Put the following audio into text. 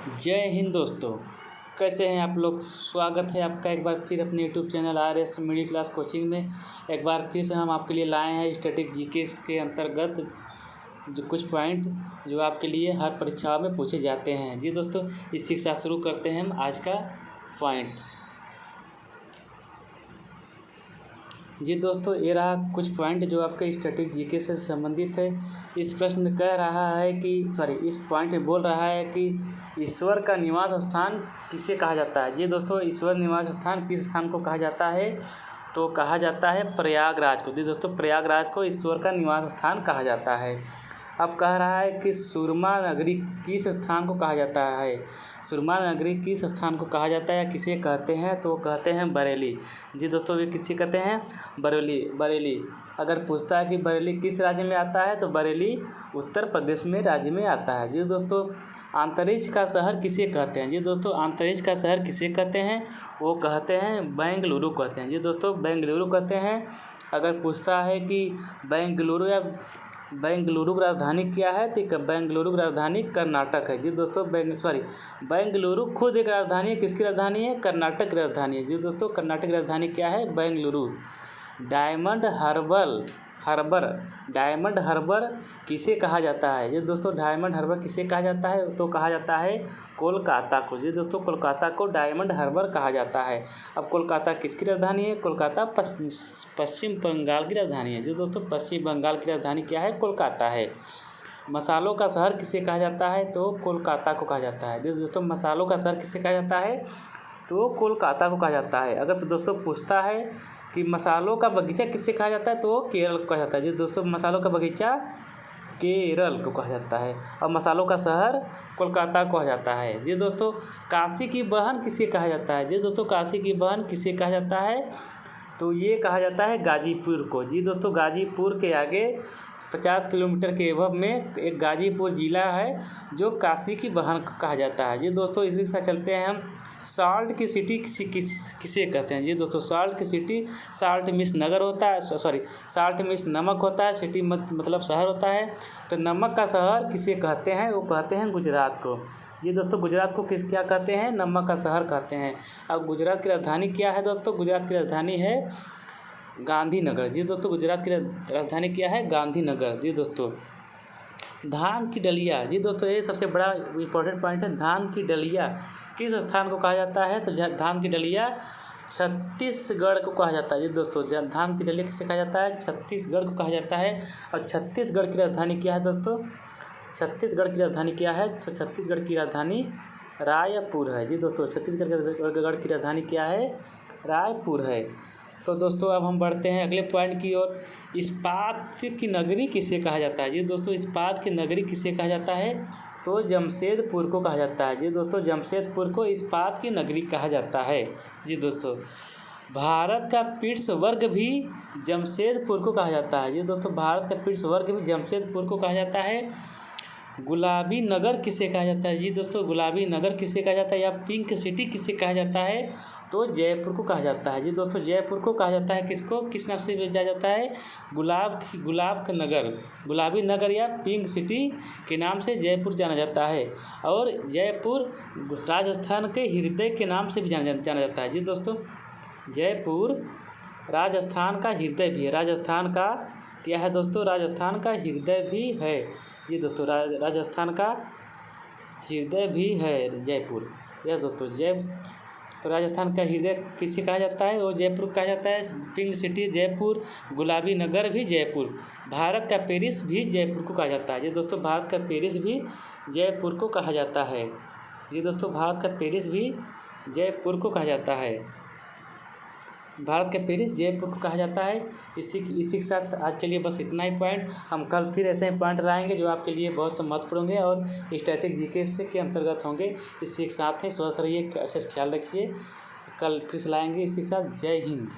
जय हिंद दोस्तों। कैसे हैं आप लोग। स्वागत है आपका एक बार फिर अपने YouTube channel RS middle class coaching में। एक बार फिर से हम आपके लिए लाए हैं स्टैटिक जीके के अंतर्गत जो कुछ पॉइंट जो आपके लिए हर परीक्षा में पूछे जाते हैं। जी दोस्तों, इसी के साथ शुरू करते हैं हम आज का पॉइंट। जी दोस्तों, ये रहा कुछ पॉइंट जो आपके स्टैटिक जीके से संबंधित है। इस प्रश्न में कह रहा है कि इस पॉइंट में बोल रहा है कि ईश्वर का निवास स्थान किसे कहा जाता है। जी दोस्तों, ईश्वर निवास स्थान किस स्थान को कहा जाता है, तो कहा जाता है प्रयागराज को। जी दोस्तों, प्रयागराज को ईश्वर का निवास स्थान कहा जाता है। अब कह रहा है कि सुरमा नगरी किस स्थान को कहा जाता है। सुरमा नगरी किस स्थान को कहा जाता है या किसे कहते हैं, तो कहते हैं बरेली। जी दोस्तों, वे किसे कहते हैं, बरेली। अगर पूछता है कि बरेली किस राज्य में आता है, तो बरेली उत्तर प्रदेश में राज्य में आता है। जी दोस्तों, अंतरिक्ष का शहर किसे कहते हैं। जी दोस्तों, अंतरिक्ष का शहर किसे कहते हैं, वो कहते हैं बेंगलुरु कहते हैं। जी दोस्तों, बेंगलुरु कहते हैं। अगर पूछता है कि बेंगलुरु की राजधानी क्या है, तो बेंगलुरु की राजधानी कर्नाटक है। जी दोस्तों, बेंगलुरु खुद एक राजधानी है। किसकी राजधानी है, कर्नाटक की राजधानी है। जी दोस्तों, कर्नाटक की राजधानी क्या है, बेंगलुरु। डायमंड हार्बर किसे कहा जाता है। जी दोस्तों, डायमंड हार्बर किसे कहा जाता है, तो कहा जाता है कोलकाता को। जी दोस्तों, कोलकाता को डायमंड हार्बर कहा जाता है। अब कोलकाता किसकी राजधानी है, कोलकाता पश्चिम बंगाल की राजधानी है। जी दोस्तों, पश्चिम बंगाल की राजधानी क्या है, कोलकाता है। मसालों का शहर किसे कहा जाता है, तो कोलकाता को कहा जाता है। जी दोस्तों, मसालों का शहर किसे कहा जाता है, तो कोलकाता को कहा जाता है। अगर दोस्तों पूछता है कि मसालों का बगीचा किससे कहा जाता है, तो केरल को कहा जाता है। जी दोस्तों, मसालों का बगीचा केरल को कहा जाता है और मसालों का शहर कोलकाता को कहा जाता है। जी दोस्तों, काशी की बहन किसे कहा जाता है। जी दोस्तों, काशी की बहन किसे कहा जाता है, तो ये कहा जाता है गाजीपुर को। जी दोस्तों, गाजीपुर के आगे 50 किलोमीटर के एवब में एक गाजीपुर ज़िला है जो काशी की बहन कहा जाता है। जी दोस्तों, इसी के साथ चलते हैं हम साल्ट की सिटी किसे कहते हैं। जी दोस्तों, साल्ट की सिटी, साल्ट मीन्स नगर होता है, साल्ट मीन्स नमक होता है, सिटी मतलब शहर होता है। तो नमक का शहर किसे कहते हैं, वो कहते हैं गुजरात को। जी दोस्तों, गुजरात को क्या कहते हैं, नमक का शहर कहते हैं। अब गुजरात की राजधानी क्या है दोस्तों, गुजरात की राजधानी है गांधीनगर। जी दोस्तों, गुजरात की राजधानी क्या है, गांधीनगर। जी दोस्तों, धान की डलिया। जी दोस्तों, ये सबसे बड़ा इंपॉर्टेंट पॉइंट है। धान की डलिया किस स्थान को कहा जाता है, तो धान की डलिया छत्तीसगढ़ को कहा जाता है। जी दोस्तों, धान की डलिया किसे कहा जाता है, छत्तीसगढ़ को कहा जाता है। और छत्तीसगढ़ की राजधानी क्या है दोस्तों, छत्तीसगढ़ की राजधानी क्या है, तो छत्तीसगढ़ की राजधानी रायपुर है। जी दोस्तों, छत्तीसगढ़ की राजधानी क्या है, रायपुर है। तो दोस्तों, अब हम बढ़ते हैं अगले पॉइंट की ओर। इस्पात की नगरी किसे कहा जाता है। जी दोस्तों, इस्पात की नगरी किसे कहा जाता है, तो जमशेदपुर को कहा जाता है। जी दोस्तों, जमशेदपुर को इस्पात की नगरी कहा जाता है। जी दोस्तों, भारत का पिट्सबर्ग भी जमशेदपुर को कहा जाता है। जी दोस्तों, भारत का पिट्सबर्ग भी जमशेदपुर को कहा जाता है। गुलाबी नगर किसे कहा जाता है। जी दोस्तों, गुलाबी नगर किसे कहा जाता है या पिंक सिटी किसे कहा जाता है, तो जयपुर को कहा जाता है। जी दोस्तों, जयपुर को कहा जाता है किसको, किस नाम से जाना जाता है, गुलाब का नगर, गुलाबी नगर या पिंक सिटी के नाम से जयपुर जाना जाता है। और जयपुर राजस्थान के हृदय के नाम से भी जाना जाता है। जी दोस्तों, जयपुर राजस्थान का हृदय भी है। राजस्थान का क्या है दोस्तों, राजस्थान का हृदय भी है। जी दोस्तों, राजस्थान का हृदय भी है जयपुर। यह दोस्तों, तो राजस्थान का हृदय किसे कहा जाता है, वो जयपुर कहा जाता है। पिंक सिटी जयपुर, गुलाबी नगर भी जयपुर। भारत का पेरिस भी जयपुर को कहा जाता है। जी दोस्तों, भारत का पेरिस भी जयपुर को कहा जाता है। जी दोस्तों, भारत का पेरिस भी जयपुर को कहा जाता है। भारत का पेरिस जयपुर को कहा जाता है। इसी के साथ आज के लिए बस इतना ही पॉइंट। हम कल फिर ऐसे ही पॉइंट लाएंगे जो आपके लिए बहुत महत्वपूर्ण होंगे और स्टैटिक जीके के अंतर्गत होंगे। इसी के साथ ही स्वस्थ रहिए, अच्छे से ख्याल रखिए। कल फिर से लाएंगे इसी के साथ। जय हिंद।